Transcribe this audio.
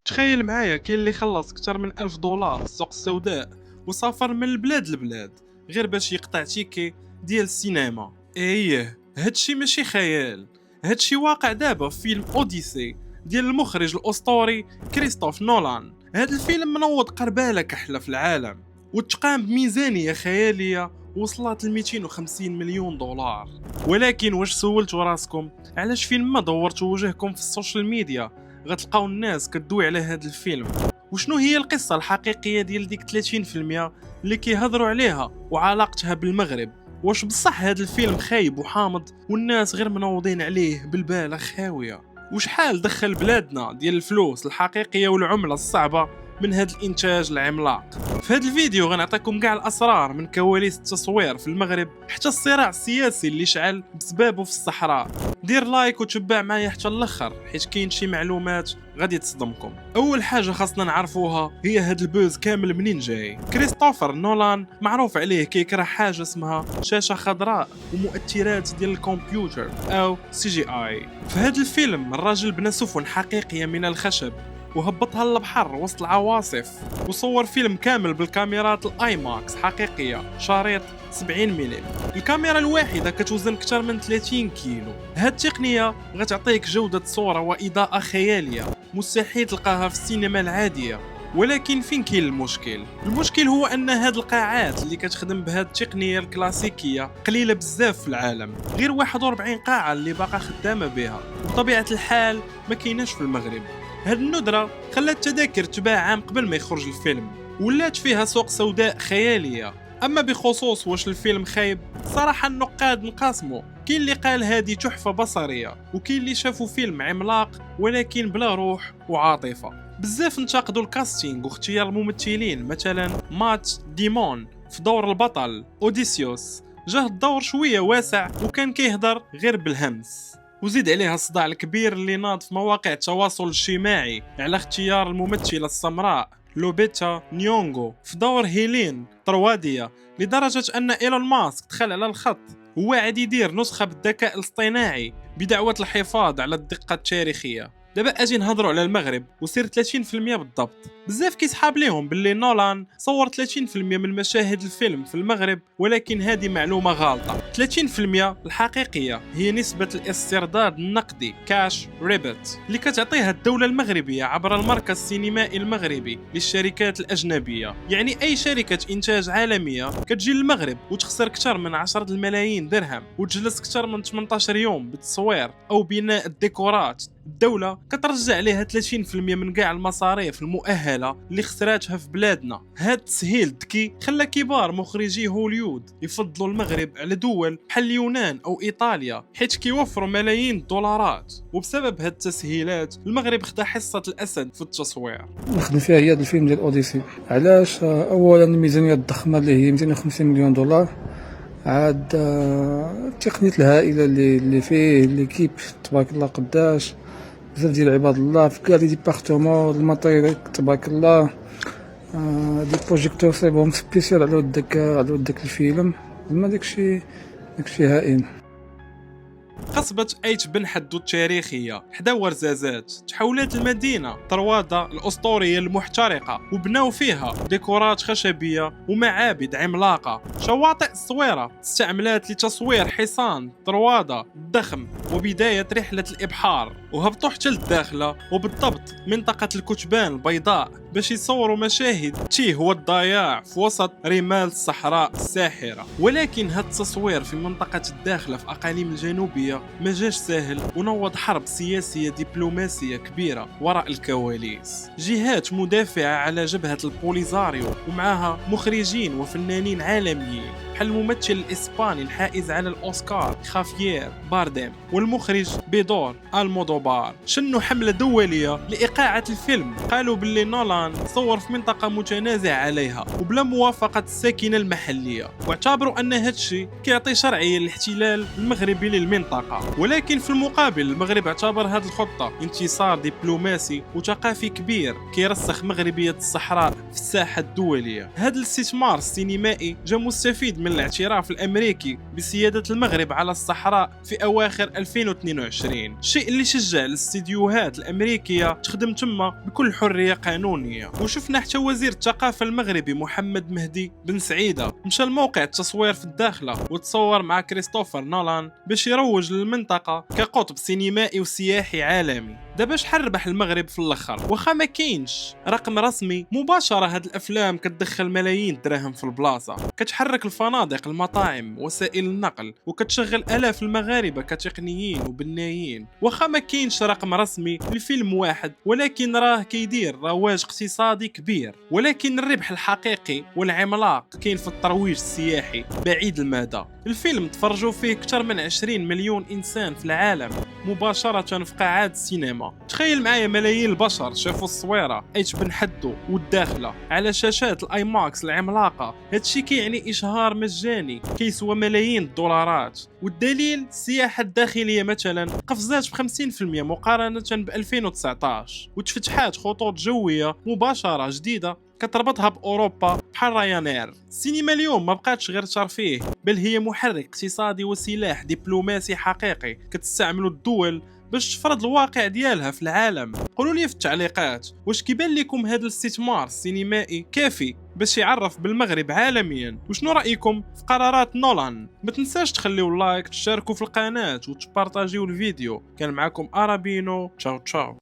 تخيل معايا كاين اللي خلص اكثر من $1000 في السوق السوداء وسافر من البلاد لبلاد غير باش يقطع تيكي ديال السينما. ايه هادشي ماشي خيال، هادشي واقع دابا في فيلم اوديسي ديال المخرج الاسطوري كريستوف نولان. هاد الفيلم منوض قربالة كحلة في العالم وتقام بميزانية خيالية وصلت ل 250 مليون دولار. ولكن واش سولتوا راسكم علاش فين ما دورتوا وجهكم في السوشيال ميديا غتلقاو الناس كدوي على هذا الفيلم؟ وشنو هي القصة الحقيقية ديال ديك 30% اللي كيهضروا عليها وعلاقتها بالمغرب؟ واش بصح هذا الفيلم خايب وحامض والناس غير منوضين عليه بالبالة خاوية؟ وشحال دخل بلادنا ديال الفلوس الحقيقية والعملة الصعبة من هذا الانتاج العملاق؟ في هذا الفيديو غنعطيكم كاع الاسرار من كواليس التصوير في المغرب حتى الصراع السياسي اللي شعل بسببه في الصحراء. دير لايك وتبع معايا حتى الاخر حيت كاين شي معلومات غادي تصدمكم. اول حاجه خاصنا نعرفوها هي هاد البوز كامل منين جاي. كريستوفر نولان معروف عليه كيكره حاجه اسمها شاشه خضراء ومؤثرات ديال الكمبيوتر او CGI. في هاد الفيلم الراجل بنى سفن حقيقيه من الخشب وهبطها للبحر وسط العواصف وصور فيلم كامل بالكاميرات الاي ماكس حقيقيه شريط 70 ملم. الكاميرا الواحده كتوزن اكثر من 30 كيلو. هاد التقنيه غتعطيك جوده صوره واضاءه خياليه مستحيل تلقاها في السينما العاديه. ولكن فين كاين المشكل؟ المشكل هو ان هاد القاعات اللي كتخدم بهاد التقنيه الكلاسيكيه قليله بزاف في العالم، غير 41 قاعه اللي باقا خدامه بها، وبطبيعه الحال ما كايناش في المغرب. هاد الندرة خلات التذاكر تباع عام قبل ما يخرج الفيلم، ولات فيها سوق سوداء خيالية. أما بخصوص واش الفيلم خايب، صراحة النقاد انقسموا، كاين اللي قال هادي تحفة بصرية وكاين اللي شافوا فيلم عملاق ولكن بلا روح وعاطفة. بزاف انتقدوا الكاستينغ واختيار الممثلين، مثلا مات ديمون في دور البطل اوديسيوس جاه الدور شوية واسع وكان كيهضر غير بالهمس. وزيد عليها الصداع الكبير اللي ناض في مواقع التواصل الاجتماعي على اختيار الممثلة السمراء لوبيتا نيونغو في دور هيلين طروادية، لدرجة أن إيلون ماسك دخل على الخط هو عاد يدير نسخة بالذكاء الاصطناعي بدعوة الحفاظ على الدقة التاريخية. دابا اجي نهضروا على المغرب وسير 30% بالضبط. بزاف كيسحاب ليهم باللي نولان صور 30% من مشاهد الفيلم في المغرب، ولكن هذه معلومة غالطة. 30% الحقيقية هي نسبة الاسترداد النقدي كاش ريبت اللي كتعطيها الدولة المغربية عبر المركز السينمائي المغربي للشركات الأجنبية. يعني أي شركة إنتاج عالمية كتجي للمغرب وتخسر أكثر من 10 الملايين درهم وتجلس أكثر من 18 يوم بالتصوير أو بناء الديكورات، الدولة كترجع عليها 30% من كاع المصاريف المؤهلة اللي خسراتها في بلادنا. هاد التسهيل الذكي خلى كبار مخرجي هوليود يفضلوا المغرب على دول بحال اليونان او ايطاليا حيت كيوفروا ملايين الدولارات. وبسبب هاد التسهيلات المغرب خدا حصة الاسد في التصوير. نخدم فيها هي الفيلم ديال اوديسي. علاش؟ اولا الميزانيه الضخمه اللي هي 250 مليون دولار، عاد التقنيه الهائله اللي فيه ليكيب تبارك الله قداش، بزاف ديال عباد الله في كاع لي ديبارتمون، الماتيريال تبارك الله، دي بروجيكتور صايبهم سبيسيال على داك الفيلم. زعما داكشي هائل. قصبة ايت بن حدو التاريخية حدا ورزازات تحولات المدينة طروادة الأسطورية المحترقة وبناو فيها ديكورات خشبية ومعابد عملاقة. شواطئ الصويرة استعملات لتصوير حصان طروادة الضخم وبداية رحلة الإبحار، وهبطوا حتى للداخلة وبالضبط منطقة الكتبان البيضاء باش يصوروا مشاهد تيه والضياع في وسط رمال الصحراء الساحرة. ولكن هاد التصوير في منطقة الداخلة في أقاليم الجنوبية ما جاش ساهل ونوض حرب سياسية دبلوماسية كبيرة وراء الكواليس. جهات مدافعة على جبهة البوليزاريو ومعها مخرجين وفنانين عالميين بحال الممثل الإسباني الحائز على الأوسكار خافيير بارديم والمخرج بيدور المودوبار شنوا حملة دولية لإيقاعة الفيلم. قالوا باللي نولان صور في منطقة متنازع عليها وبلا موافقة الساكنة المحلية، واعتبروا أن هادشي كيعطي شرعية للاحتلال المغربي للمنطقة. ولكن في المقابل المغرب اعتبر هذه الخطة انتصار دبلوماسي وثقافي كبير كيرسخ مغربية الصحراء في الساحة الدولية. هذا الاستثمار السينمائي جا مستفيد من الاعتراف الأمريكي بسيادة المغرب على الصحراء في أواخر 2022، الشيء اللي شجع الاستديوهات الأمريكية تخدم تما بكل حرية قانونية. وشفنا حتى وزير الثقافة المغربي محمد مهدي بن سعيدة مشى لموقع التصوير في الداخلة وتصور مع كريستوفر نولان باش يروج للمنطقة كقطب سينمائي وسياحي عالمي. دابا شحال ربح المغرب في الاخر؟ واخا ما كاينش رقم رسمي مباشره، هاد الافلام كتدخل ملايين الدراهم في البلاصه، كتحرك الفنادق، المطاعم، وسائل النقل، وكتشغل الاف المغاربه كتقنيين وبنايين. واخا ما كاينش رقم رسمي لفيلم واحد، ولكن راه كيدير رواج اقتصادي كبير. ولكن الربح الحقيقي والعملاق كاين في الترويج السياحي بعيد المدى. الفيلم تفرجوا فيه اكثر من 20 مليون انسان في العالم مباشره في قاعات السينما. تخيل معايا ملايين البشر شافوا الصويره ايش بن حدو والداخله على شاشات الاي ماكس العملاقه. هادشي كيعني اشهار مجاني كيسوى ملايين الدولارات. والدليل السياحه الداخليه مثلا قفزات ب 50% مقارنه ب 2019، وتفتحات خطوط جويه مباشره جديده كتربطها باوروبا بحال رايانير. السينما اليوم ما بقاتش غير ترفيه، بل هي محرك اقتصادي وسلاح دبلوماسي حقيقي كتستعملو الدول باش تفرض الواقع ديالها في العالم. قولوا لي في التعليقات واش كيبان لكم هذا الاستثمار السينمائي كافي باش يعرف بالمغرب عالميا؟ وشنو رايكم في قرارات نولان؟ ما تنساش تخليو لايك، تشاركوا في القناه وتبارطاجيو الفيديو. كان معكم ارابينو، تشاو تشاو.